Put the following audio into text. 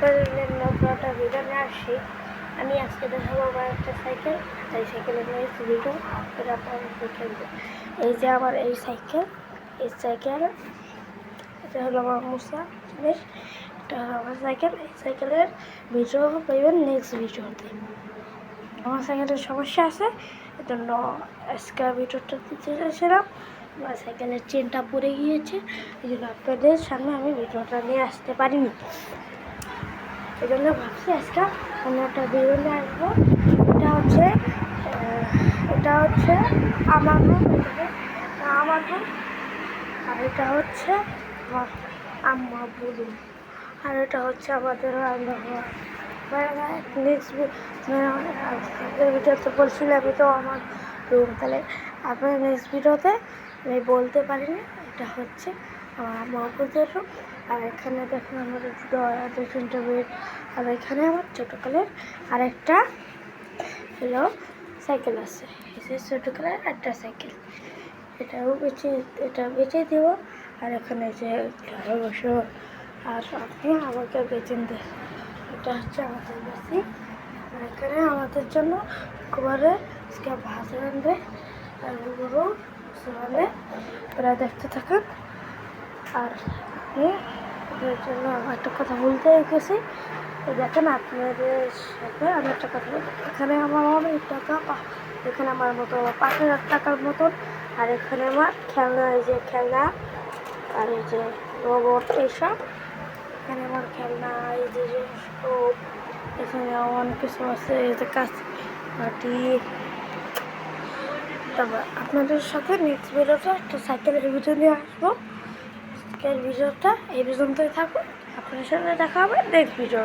নতুনটা video নিয়ে আসছি। আমি আজকে দেখাবো আমার একটা সাইকেল, এই সাইকেলের নিয়ে ভিডিও এটা আপনারা দেখে। এই যে আমার এই সাইকেল এটা হলো আমার মুসা জিনিস, এটা হলো আমার সাইকেল। এই সাইকেলের ভিডিও পাইবেন নেক্সট ভিডিওতে। আমার সাইকেলের সমস্যা আছে, এই জন্য আজকে ভিডিওটা দিতে চাইছিলাম। আমার সাইকেলের চেনটা পড়ে গিয়েছে, এই জন্য আপনাদের সামনে আমি ভিডিওটা নিয়ে আসতে পারিনি। এই জন্য ভাবছি আজকে আমি একটা ভিডিও নিয়ে আসবো। এটা হচ্ছে আমার রুম, আর এটা হচ্ছে আমার আম্মা বলুন, আর এটা হচ্ছে আমাদের রান্নাঘর। নেক্সট ভিডিওতে বলছিলাম আমি তো আমার রুম, তাহলে আপনার নেক্সট ভিডিওতে আমি বলতে পারিনি। এটা হচ্ছে আমার আম্মা বলুদের রুম। আর এখানে দেখুন আমাদের ড্রেসিং টেবিল, আর এখানে আমার ছোটোকালের আরেকটা হলো সাইকেল আছে। এই যে ছোটোকালের একটা সাইকেল, এটা বেঁচে দেব। আর এখানে যে ঘরে বসে আর আপনি আমাকে বেচেন দেন, এটা হচ্ছে আমাদের বেশি। আর এখানে আমাদের জন্য ঘরে ভাত রাঁধবে আর গরু রাঁধবে, ওরা দেখতে থাকেন। আর আপনি ওদের জন্য আমার একটা কথা বলতে গেছি, দেখেন আপনাদের সাথে আমি একটা কথা বলি। এখানে আমার অনেক টাকা, এখানে আমার মতো 5,000 টাকার মতন। আর এখানে আমার খেলনা, এই যে খেলনা আর এই যে রোবট এইসব। এখানে আমার খেলনা, এই যে স্টোভ, এখানে অনেক কিছু আছে, এই যে কাঁচ মাটি। তারপর আপনাদের সাথে নেক্সট ভিডিওটা একটা সাইকেলের ভিডিও নিয়ে আসবো। আজকের ভিডিওটা এই পর্যন্তই থাকুন, আপনাদের সাথে দেখা হবে নেক্সট ভিডিও।